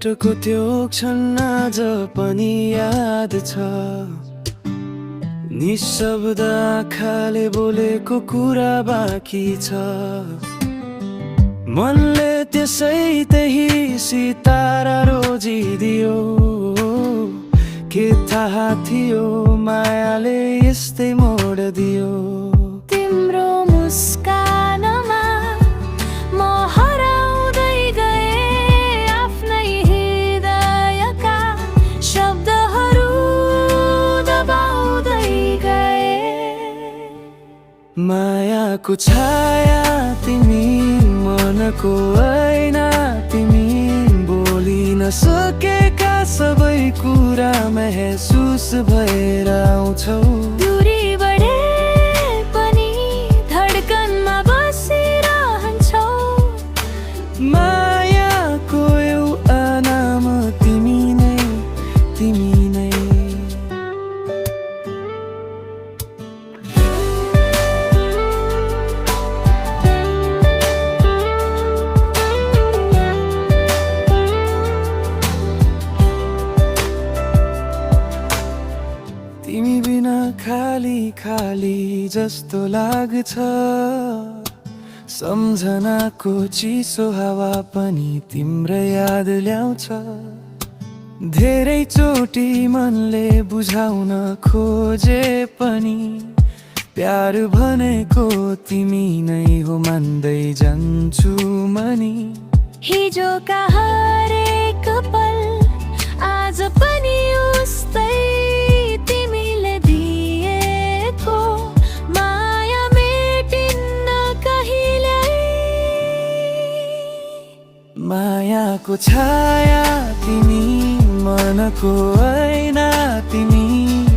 भेटको त्यो क्षण आज पनि याद छ। निशब्द आँखाले बोलेको कुरा बाँकी छ। मनले त्यसै त्यही सितारा रोजिदियो। के थाहा थियो मायाले यस्तै मोड दियो। तिम्रो मुस्कानमा म हराउँदै गए आफ्नै हृदयका शब्दहरू दबाउँदै गए। मायाको छाया तिमी, मनको ऐना तिमी, बोली नसकेका सबै कुरा महसुस भएर आउँछौ। दूरी बढे पनि धड्कनमा बसिरहन्छौ। मायाको एउटा नाम तिमी नै, तिमी नै। तिमी बिना खाली खाली जस्तो लाग्छ। सम्झनाको चिसो हावा पनि तिम्रो याद ल्याउँछ। धेरै चोटि मनले बुझाउन खोजे पनि प्यार भनेको तिमी नै हो मान्दै जान्छु मनी। हिजोका हरेक पल आज पनि उस्तै तिमीले दिएको माया मेटिन्न कहिल्यै। मायाको छाया तिमी, मनको ऐना तिमी,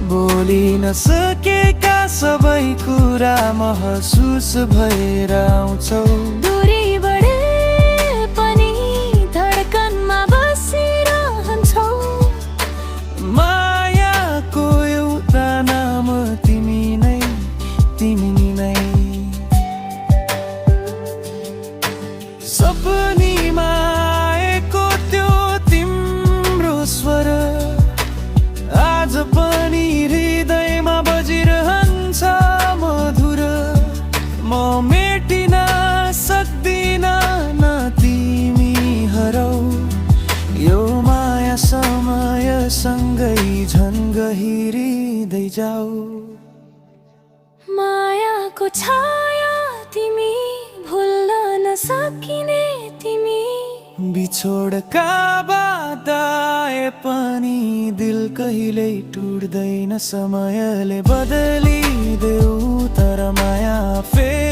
बोली नसकेका सबै कुरा महसुस भएर आउँछौ। दूरी बढे पनि धड्कनमा बसिरहन्छौ। मायाको एउटा नाम तिमी नै, तिमी नै। सपनीमा आएको त्यो तिम्रो स्वर आज पनि हृदयमा बजिरहन्छ मधुर। म मेटिन सक्दिन न तिमी हराऊ। यो माया समयसँगै झन् गहिरिँदै जाऊ। मायाको छाया तिमी, भुल्न नसकिने तिमी। बिछोडका बाद आए पनि दिल कहिल्यै टुट्दैन। समयले बदलिदेऊ तर माया फेरि